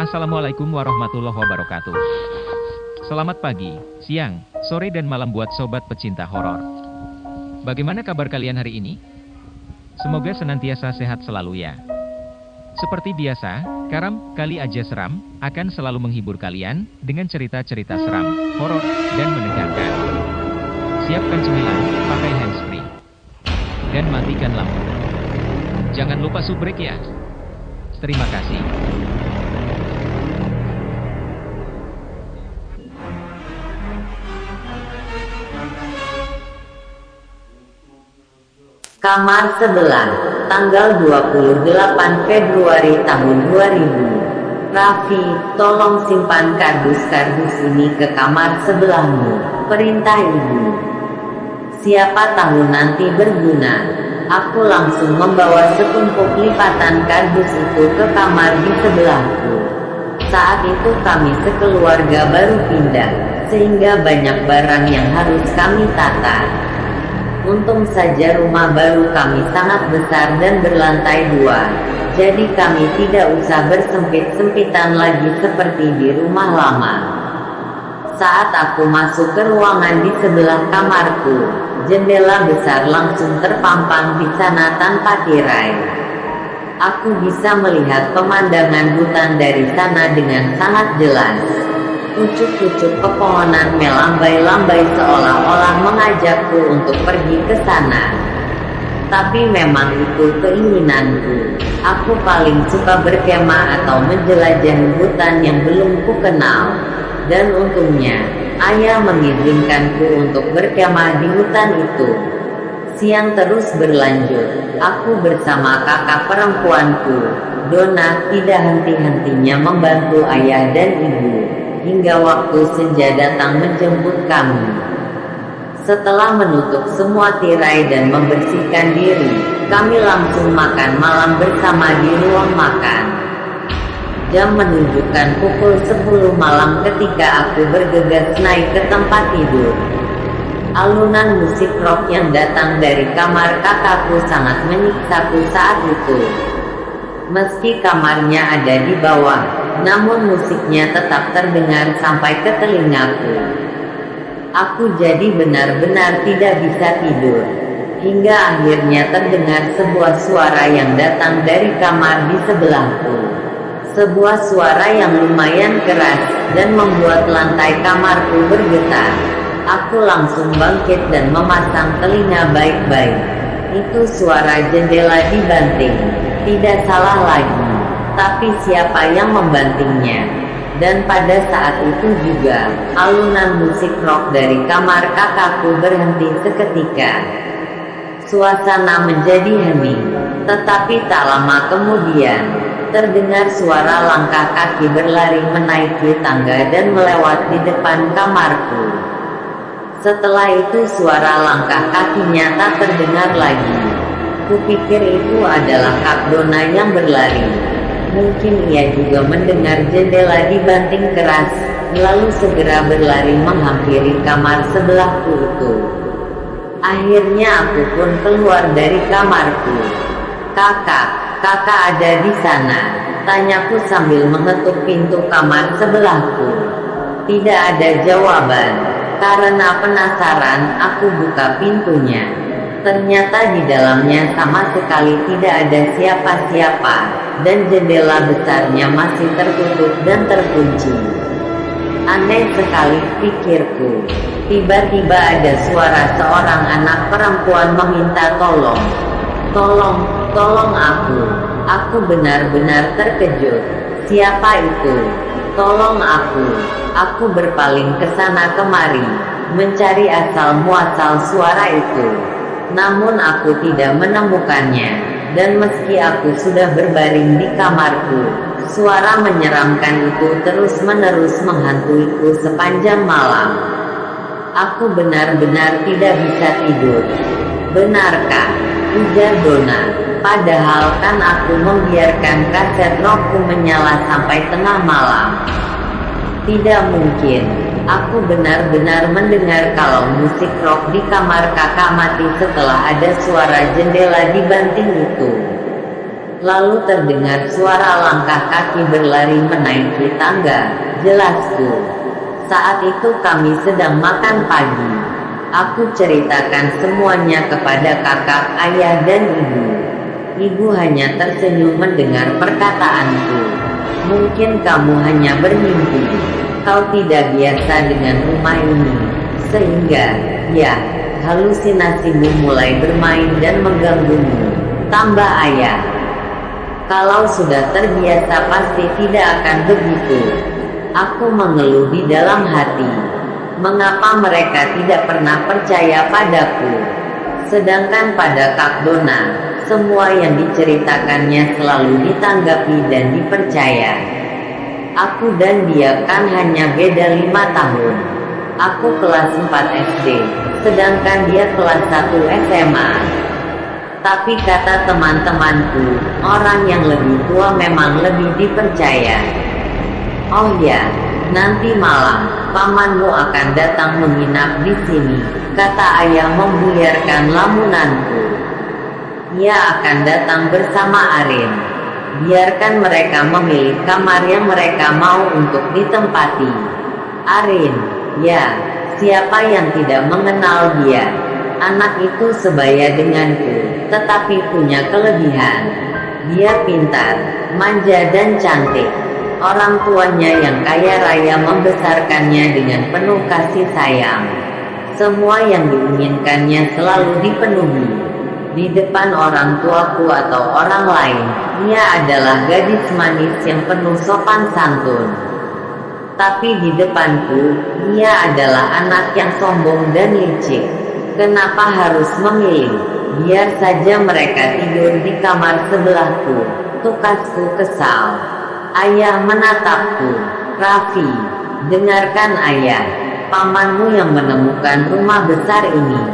Assalamualaikum warahmatullahi wabarakatuh. Selamat pagi, siang, sore dan malam buat sobat pecinta horor. Bagaimana kabar kalian hari ini? Semoga senantiasa sehat selalu ya. Seperti biasa, Karam Kali Aja Seram akan selalu menghibur kalian dengan cerita-cerita seram, horor, dan menegangkan. Siapkan cemilan, pakai handsfree, dan matikan lampu. Jangan lupa subrek ya. Terima kasih. Kamar sebelah, tanggal 28 Februari tahun 2000. Raffi, tolong simpan kardus-kardus ini ke kamar sebelahmu, perintah ibu. Siapa tahu nanti berguna. Aku langsung membawa setumpuk lipatan kardus itu ke kamar di sebelahku. Saat itu kami sekeluarga baru pindah, sehingga banyak barang yang harus kami tata. Untung saja rumah baru kami sangat besar dan berlantai 2, jadi kami tidak usah bersempit-sempitan lagi seperti di rumah lama. Saat aku masuk ke ruangan di sebelah kamarku, jendela besar langsung terpampang di sana tanpa tirai. Aku bisa melihat pemandangan hutan dari sana dengan sangat jelas. Pucuk-pucuk pepohonan melambai-lambai seolah-olah mengajakku untuk pergi ke sana. Tapi memang itu keinginanku. Aku paling suka berkemah atau menjelajah hutan yang belum ku kenal. Dan untungnya, ayah mengizinkanku untuk berkemah di hutan itu. Siang terus berlanjut. Aku bersama kakak perempuanku, Donna, tidak henti-hentinya membantu ayah dan ibu, hingga waktu senja datang menjemput kami. Setelah menutup semua tirai dan membersihkan diri, kami langsung makan malam bersama di ruang makan. Jam menunjukkan pukul 10 malam ketika aku bergegas naik ke tempat tidur. Alunan musik rock yang datang dari kamar kakakku sangat menyiksaku saat itu. Meski kamarnya ada di bawah, namun musiknya tetap terdengar sampai ke telingaku. Aku jadi benar-benar tidak bisa tidur. Hingga akhirnya terdengar sebuah suara yang datang dari kamar di sebelahku. Sebuah suara yang lumayan keras, dan membuat lantai kamarku bergetar. Aku langsung bangkit dan memasang telinga baik-baik. Itu suara jendela dibanting. Tidak salah lagi. Tapi siapa yang membantingnya? Dan pada saat itu juga, alunan musik rock dari kamar kakakku berhenti seketika. Suasana menjadi hening. Tetapi tak lama kemudian, terdengar suara langkah kaki berlari menaiki tangga dan melewat di depan kamarku. Setelah itu suara langkah kakinya tak terdengar lagi. Kupikir itu adalah Kak Donna yang berlari. Mungkin ia juga mendengar jendela dibanting keras, lalu segera berlari menghampiri kamar sebelahku itu. Akhirnya aku pun keluar dari kamarku. Kakak ada di sana, tanyaku sambil mengetuk pintu kamar sebelahku. Tidak ada jawaban. Karena penasaran, aku buka pintunya. Ternyata di dalamnya sama sekali tidak ada siapa-siapa, dan jendela besarnya masih tertutup dan terkunci. Aneh sekali, pikirku. Tiba-tiba ada suara seorang anak perempuan meminta tolong. Tolong aku. Aku benar-benar terkejut. Siapa itu? Tolong aku. Aku berpaling ke sana kemari, mencari asal muasal suara itu. Namun aku tidak menemukannya. Dan meski aku sudah berbaring di kamarku, suara menyeramkan itu terus-menerus menghantuiku sepanjang malam. Aku benar-benar tidak bisa tidur. Benarkah? Ujar Donna. Padahal kan aku membiarkan kaset rockku menyala sampai tengah malam. Tidak mungkin. Aku benar-benar mendengar kalau musik rock di kamar kakak mati setelah ada suara jendela dibanting itu. Lalu terdengar suara langkah kaki berlari menaiki tangga. Jelasku. Saat itu kami sedang makan pagi. Aku ceritakan semuanya kepada kakak, ayah, dan ibu. Ibu hanya tersenyum mendengar perkataanku. Mungkin kamu hanya bermimpi. Kau tidak biasa dengan rumah ini. Sehingga, ya, halusinasimu mulai bermain dan mengganggumu. Tambah ayah. Kalau sudah terbiasa pasti tidak akan begitu. Aku mengeluh di dalam hati. Mengapa mereka tidak pernah percaya padaku? Sedangkan pada Kak Dona, semua yang diceritakannya selalu ditanggapi dan dipercaya. Aku dan dia kan hanya beda 5 tahun. Aku kelas 4 SD, sedangkan dia kelas 1 SMA. Tapi kata teman-temanku, orang yang lebih tua memang lebih dipercaya. Oh ya, nanti malam, pamanmu akan datang menginap di sini, kata ayah membuyarkan lamunanku. Ia akan datang bersama Arin. Biarkan mereka memilih kamar yang mereka mau untuk ditempati. Arin, ya, siapa yang tidak mengenal dia? Anak itu sebaya denganku, tetapi punya kelebihan. Dia pintar, manja dan cantik. Orang tuanya yang kaya raya membesarkannya dengan penuh kasih sayang. Semua yang diinginkannya selalu dipenuhi. Di depan orang tuaku atau orang lain, ia adalah gadis manis yang penuh sopan santun. Tapi di depanku, ia adalah anak yang sombong dan licik. Kenapa harus memilih? Biar saja mereka tidur di kamar sebelahku. Tukasku kesal. Ayah menatapku. Raffi, dengarkan ayah. Pamanmu yang menemukan rumah besar ini.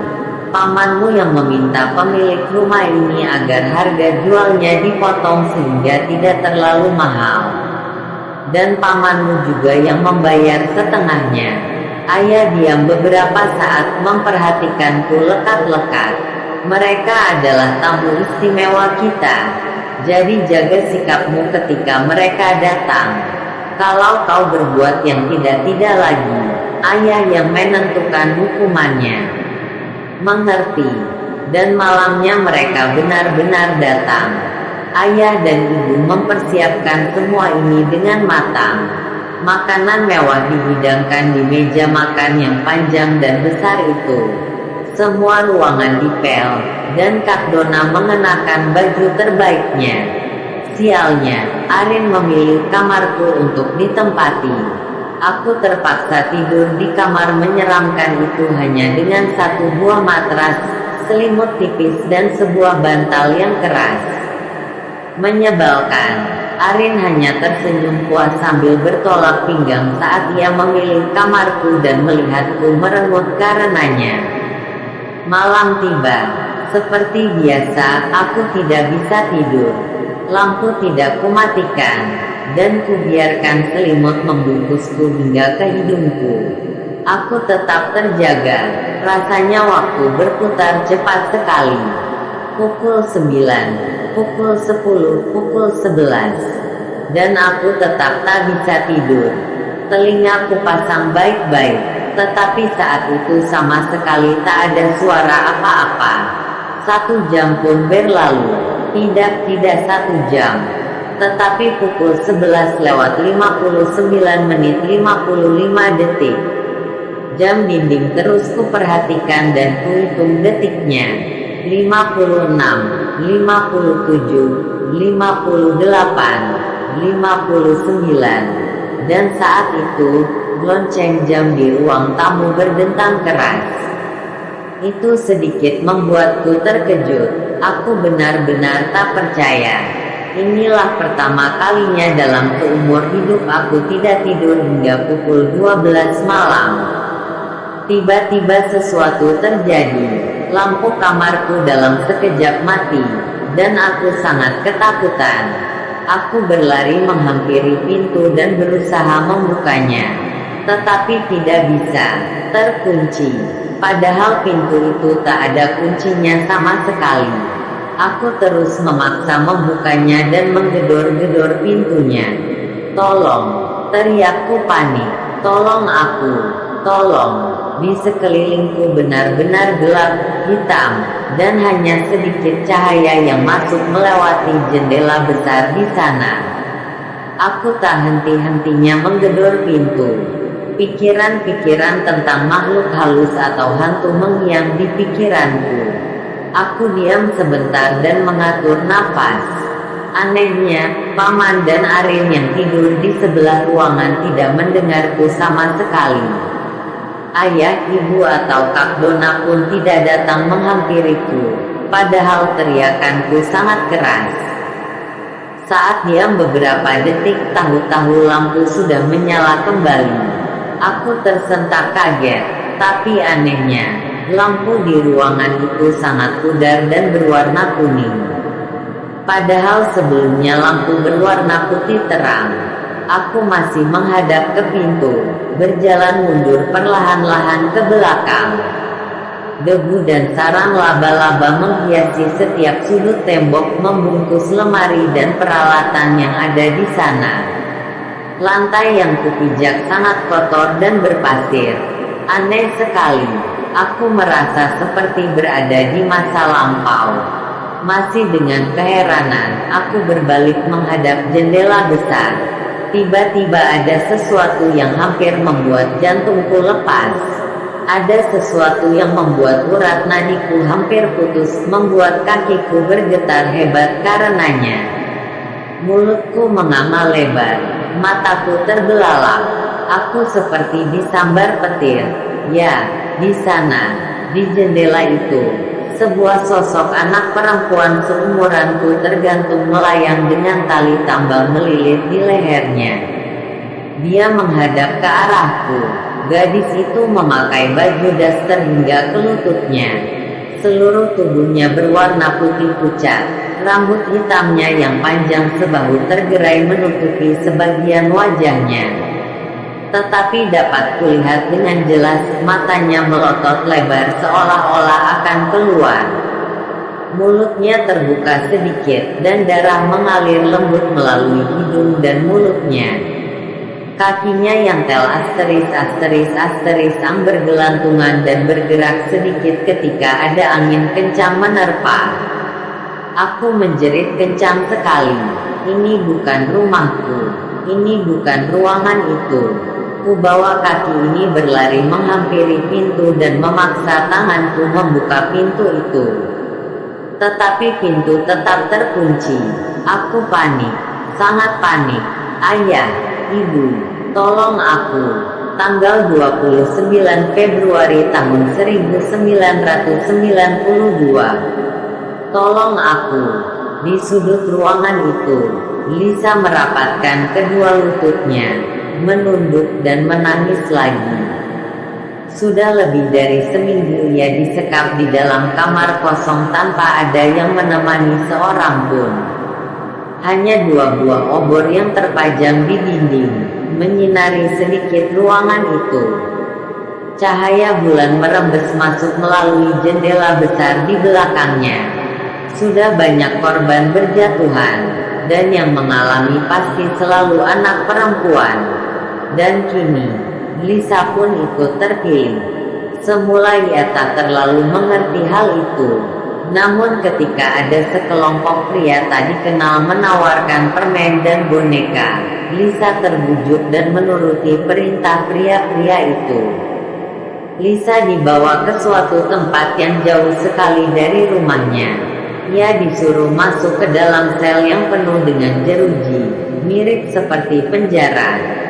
Pamanmu yang meminta pemilik rumah ini agar harga jualnya dipotong sehingga tidak terlalu mahal. Dan pamanmu juga yang membayar setengahnya. Ayah diam beberapa saat memperhatikanku lekat-lekat. Mereka adalah tamu istimewa kita. Jadi jaga sikapmu ketika mereka datang. Kalau kau berbuat yang tidak-tidak lagi, ayah yang menentukan hukumannya. Mengerti. Dan malamnya mereka benar-benar datang. Ayah dan ibu mempersiapkan semua ini dengan matang. Makanan mewah dihidangkan di meja makan yang panjang dan besar itu. Semua ruangan dipel, dan Kak Dona mengenakan baju terbaiknya. Sialnya, Arin memilih kamarku untuk ditempati. Aku terpaksa tidur di kamar menyeramkan itu hanya dengan 1 buah matras, selimut tipis dan sebuah bantal yang keras. Menyebalkan. Arin hanya tersenyum puas sambil bertolak pinggang saat ia memilih kamarku dan melihatku merengut karenanya. Malam tiba. Seperti biasa, aku tidak bisa tidur. Lampu tidak kumatikan, dan kubiarkan selimut membungkusku hingga ke hidungku. Aku tetap terjaga. Rasanya waktu berputar cepat sekali. Pukul 9, pukul 10, pukul 11. Dan aku tetap tak bisa tidur. Telingaku pasang baik-baik, tetapi saat itu sama sekali tak ada suara apa-apa. 1 jam pun berlalu. Tidak 1 jam. Tetapi pukul 11 lewat 59 menit 55 detik. Jam dinding terus kuperhatikan dan kuhitung detiknya. 56, 57, 58, 59. Dan saat itu, lonceng jam di ruang tamu berdentang keras. Itu sedikit membuatku terkejut. Aku benar-benar tak percaya. Inilah pertama kalinya dalam seumur hidup aku tidak tidur hingga pukul 12 malam. Tiba-tiba sesuatu terjadi. Lampu kamarku dalam sekejap mati, dan aku sangat ketakutan. Aku berlari menghampiri pintu dan berusaha membukanya. Tetapi tidak bisa, terkunci. Padahal pintu itu tak ada kuncinya sama sekali. Aku terus memaksa membukanya dan menggedor-gedor pintunya. "Tolong!" teriakku panik. "Tolong aku! Tolong!" Di sekelilingku benar-benar gelap, hitam, dan hanya sedikit cahaya yang masuk melewati jendela besar di sana. Aku tak henti-hentinya menggedor pintu. Pikiran-pikiran tentang makhluk halus atau hantu menghiang di pikiranku. Aku diam sebentar dan mengatur napas. Anehnya, Paman dan Arin yang tidur di sebelah ruangan tidak mendengarku sama sekali. Ayah, ibu, atau Kak Dona pun tidak datang menghampiriku, padahal teriakanku sangat keras. Saat diam beberapa detik, tahu-tahu lampu sudah menyala kembali. Aku tersentak kaget, tapi anehnya, lampu di ruangan itu sangat pudar dan berwarna kuning. Padahal sebelumnya lampu berwarna putih terang. Aku masih menghadap ke pintu, berjalan mundur perlahan-lahan ke belakang. Debu dan sarang laba-laba menghiasi setiap sudut tembok, membungkus lemari dan peralatan yang ada di sana. Lantai yang kupijak sangat kotor dan berpasir. Aneh sekali, aku merasa seperti berada di masa lampau. Masih dengan keheranan, aku berbalik menghadap jendela besar. Tiba-tiba ada sesuatu yang hampir membuat jantungku lepas. Ada sesuatu yang membuat urat nadiku hampir putus, membuat kakiku bergetar hebat karenanya. Mulutku menganga lebar, mataku terbelalak. Aku seperti disambar petir. Ya, di sana, di jendela itu, sebuah sosok anak perempuan seumuranku tergantung melayang dengan tali tambang melilit di lehernya. Dia menghadap ke arahku. Gadis itu memakai baju daster hingga ke lututnya. Seluruh tubuhnya berwarna putih pucat. Rambut hitamnya yang panjang sebahu tergerai menutupi sebagian wajahnya. Tetapi dapat kulihat dengan jelas matanya melotot lebar seolah-olah akan keluar. Mulutnya terbuka sedikit dan darah mengalir lembut melalui hidung dan mulutnya. Kakinya yang tel asterisk bergelantungan dan bergerak sedikit ketika ada angin kencang menerpa. Aku menjerit kencang sekali. Ini bukan rumahku. Ini bukan ruangan itu. Kubawa kaki ini berlari menghampiri pintu dan memaksa tanganku membuka pintu itu. Tetapi pintu tetap terkunci. Aku panik, sangat panik. "Ayah, ibu, tolong aku." Tanggal 29 Februari tahun 1992. "Tolong aku." Di sudut ruangan itu, Lisa merapatkan kedua lututnya, menunduk dan menangis lagi. Sudah lebih dari seminggu ia disekap di dalam kamar kosong tanpa ada yang menemani seorang pun. Hanya 2 buah obor yang terpajang di dinding, menyinari sedikit ruangan itu. Cahaya bulan merembes masuk melalui jendela besar di belakangnya. Sudah banyak korban berjatuhan, dan yang mengalami pasti selalu anak perempuan. Dan kini, Lisa pun ikut terpilih. Semula ia tak terlalu mengerti hal itu. Namun ketika ada sekelompok pria tak dikenal menawarkan permen dan boneka, Lisa terbujuk dan menuruti perintah pria-pria itu. Lisa dibawa ke suatu tempat yang jauh sekali dari rumahnya. Ia disuruh masuk ke dalam sel yang penuh dengan jeruji, mirip seperti penjara.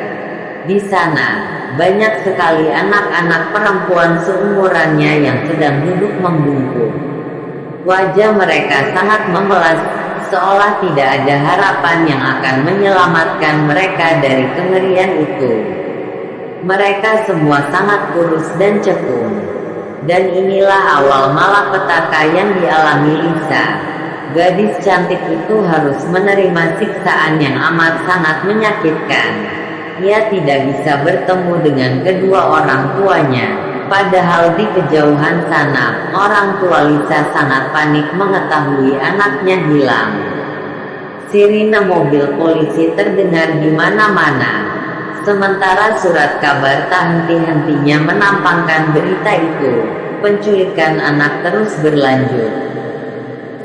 Di sana, banyak sekali anak-anak perempuan seumurannya yang sedang duduk membungkuk. Wajah mereka sangat memelas, seolah tidak ada harapan yang akan menyelamatkan mereka dari kengerian itu. Mereka semua sangat kurus dan cekung. Dan inilah awal malapetaka yang dialami Lisa. Gadis cantik itu harus menerima siksaan yang amat sangat menyakitkan. Ia tidak bisa bertemu dengan kedua orang tuanya. Padahal di kejauhan sana, orang tua Lisa sangat panik mengetahui anaknya hilang. Sirine mobil polisi terdengar di mana-mana. Sementara surat kabar tak henti-hentinya menampangkan berita itu. Penculikan anak terus berlanjut.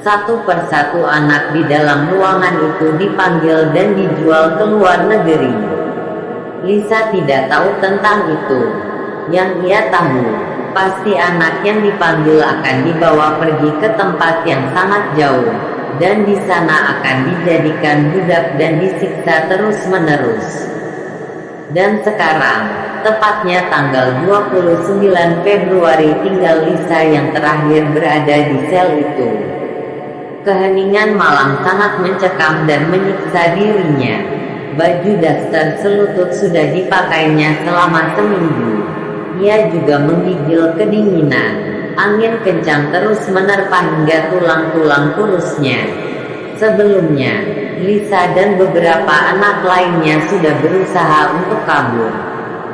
Satu persatu anak di dalam ruangan itu dipanggil dan dijual ke luar negeri. Lisa tidak tahu tentang itu. Yang ia tahu, pasti anak yang dipanggil akan dibawa pergi ke tempat yang sangat jauh, dan di sana akan dijadikan budak dan disiksa terus-menerus. Dan sekarang, tepatnya tanggal 29 Februari tinggal Lisa yang terakhir berada di sel itu. Keheningan malam sangat mencekam dan menyiksa dirinya. Baju daster selutut sudah dipakainya selama seminggu. Ia juga menggigil kedinginan. Angin kencang terus menerpa hingga tulang-tulang kurusnya. Sebelumnya, Lisa dan beberapa anak lainnya sudah berusaha untuk kabur.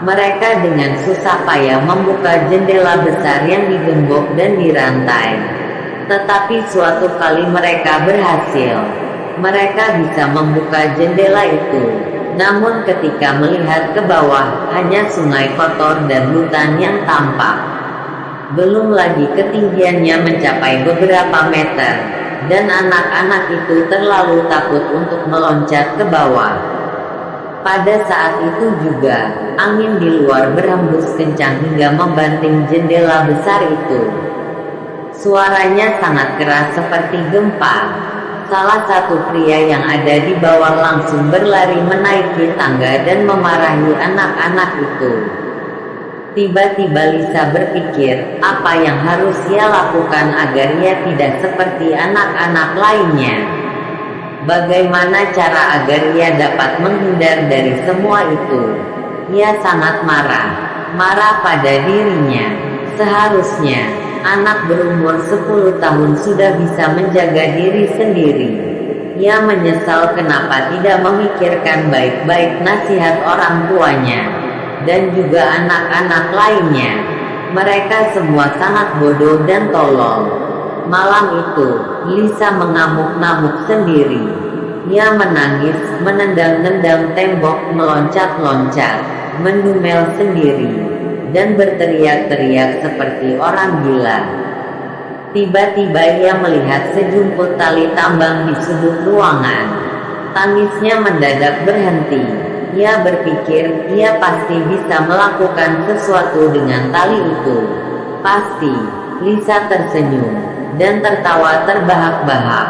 Mereka dengan susah payah membuka jendela besar yang digembok dan dirantai. Tetapi suatu kali mereka berhasil. Mereka bisa membuka jendela itu. Namun ketika melihat ke bawah, hanya sungai kotor dan hutan yang tampak. Belum lagi ketinggiannya mencapai beberapa meter, dan anak-anak itu terlalu takut untuk meloncat ke bawah. Pada saat itu juga, angin di luar berhembus kencang hingga membanting jendela besar itu. Suaranya sangat keras seperti gempa. Salah satu pria yang ada di bawah langsung berlari menaiki tangga dan memarahi anak-anak itu. Tiba-tiba Lisa berpikir, apa yang harus ia lakukan agar ia tidak seperti anak-anak lainnya. Bagaimana cara agar ia dapat menghindar dari semua itu? Ia sangat marah pada dirinya. Seharusnya anak berumur 10 tahun sudah bisa menjaga diri sendiri. Ia menyesal kenapa tidak memikirkan baik-baik nasihat orang tuanya, dan juga anak-anak lainnya. Mereka semua sangat bodoh dan tolol. Malam itu, Lisa mengamuk-ngamuk sendiri. Ia menangis, menendang-nendang tembok, meloncat-loncat, mendumel sendiri, dan berteriak-teriak seperti orang gila. Tiba-tiba ia melihat sejumput tali tambang di sudut ruangan. Tangisnya mendadak berhenti. Ia berpikir, ia pasti bisa melakukan sesuatu dengan tali itu. Pasti. Lisa tersenyum, dan tertawa terbahak-bahak.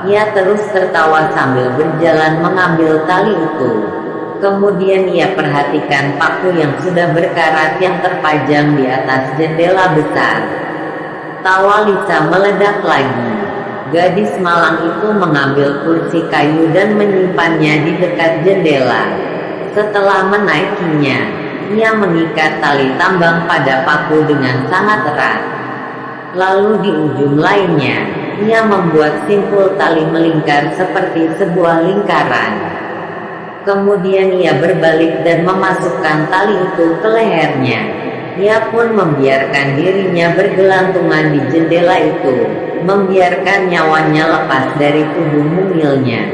Ia terus tertawa sambil berjalan mengambil tali itu. Kemudian ia perhatikan paku yang sudah berkarat yang terpajang di atas jendela besar. Tawa Lisa meledak lagi. Gadis malang itu mengambil kursi kayu dan menyimpannya di dekat jendela. Setelah menaikinya, ia mengikat tali tambang pada paku dengan sangat erat. Lalu di ujung lainnya, ia membuat simpul tali melingkar seperti sebuah lingkaran. Kemudian ia berbalik dan memasukkan tali itu ke lehernya. Ia pun membiarkan dirinya bergelantungan di jendela itu, membiarkan nyawanya lepas dari tubuh mungilnya.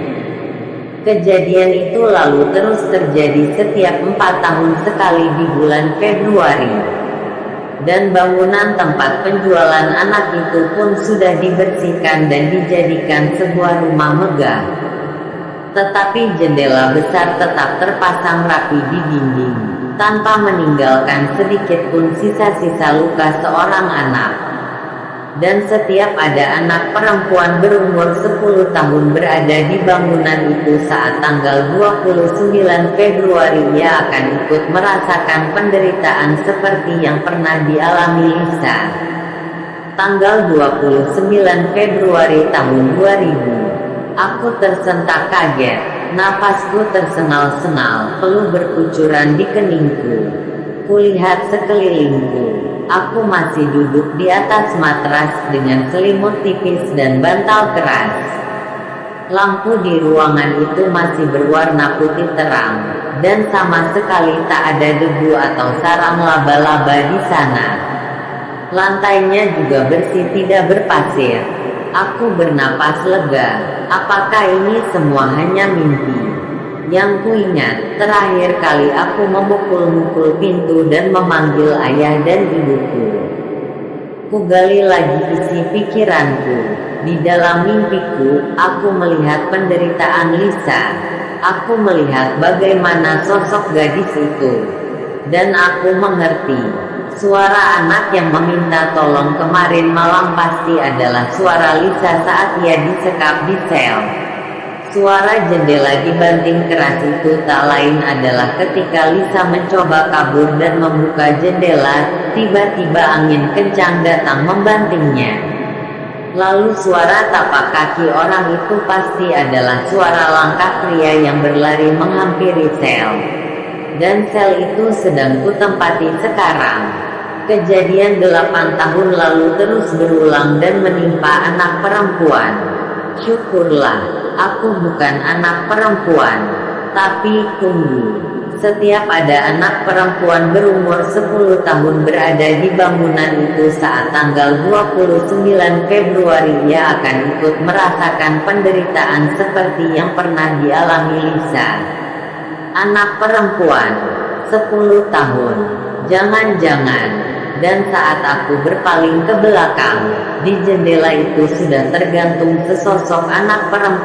Kejadian itu lalu terus terjadi setiap 4 tahun sekali di bulan Februari. Dan bangunan tempat penjualan anak itu pun sudah dibersihkan dan dijadikan sebuah rumah megah. Tetapi jendela besar tetap terpasang rapi di dinding, tanpa meninggalkan sedikit pun sisa-sisa luka seorang anak. Dan setiap ada anak perempuan berumur 10 tahun berada di bangunan itu saat tanggal 29 Februari, ia akan ikut merasakan penderitaan seperti yang pernah dialami Lisa. Tanggal 29 Februari tahun 2000. Aku tersentak kaget, nafasku tersengal-sengal, peluh berkucuran di keningku. Kulihat sekelilingku, aku masih duduk di atas matras dengan selimut tipis dan bantal keras. Lampu di ruangan itu masih berwarna putih terang, dan sama sekali tak ada debu atau sarang laba-laba di sana. Lantainya juga bersih, tidak berpasir. Aku bernapas lega. Apakah ini semua hanya mimpi? Yang kuingat, terakhir kali aku memukul-mukul pintu dan memanggil ayah dan ibuku. Kugali lagi isi pikiranku. Di dalam mimpiku, aku melihat penderitaan Lisa. Aku melihat bagaimana sosok gadis itu. Dan aku mengerti. Suara anak yang meminta tolong kemarin malam pasti adalah suara Lisa saat ia disekap di sel. Suara jendela dibanting keras itu tak lain adalah ketika Lisa mencoba kabur dan membuka jendela, tiba-tiba angin kencang datang membantingnya. Lalu suara tapak kaki orang itu pasti adalah suara langkah pria yang berlari menghampiri sel. Dan sel itu sedang kutempati sekarang. Kejadian 8 tahun lalu terus berulang dan menimpa anak perempuan. Syukurlah, aku bukan anak perempuan. Tapi tunggu, setiap ada anak perempuan berumur 10 tahun berada di bangunan itu saat tanggal 29 Februari ia akan ikut merasakan penderitaan seperti yang pernah dialami Lisa. Anak perempuan, 10 tahun, jangan-jangan. Dan saat aku berpaling ke belakang, di jendela itu sudah tergantung sesosok anak perempuan.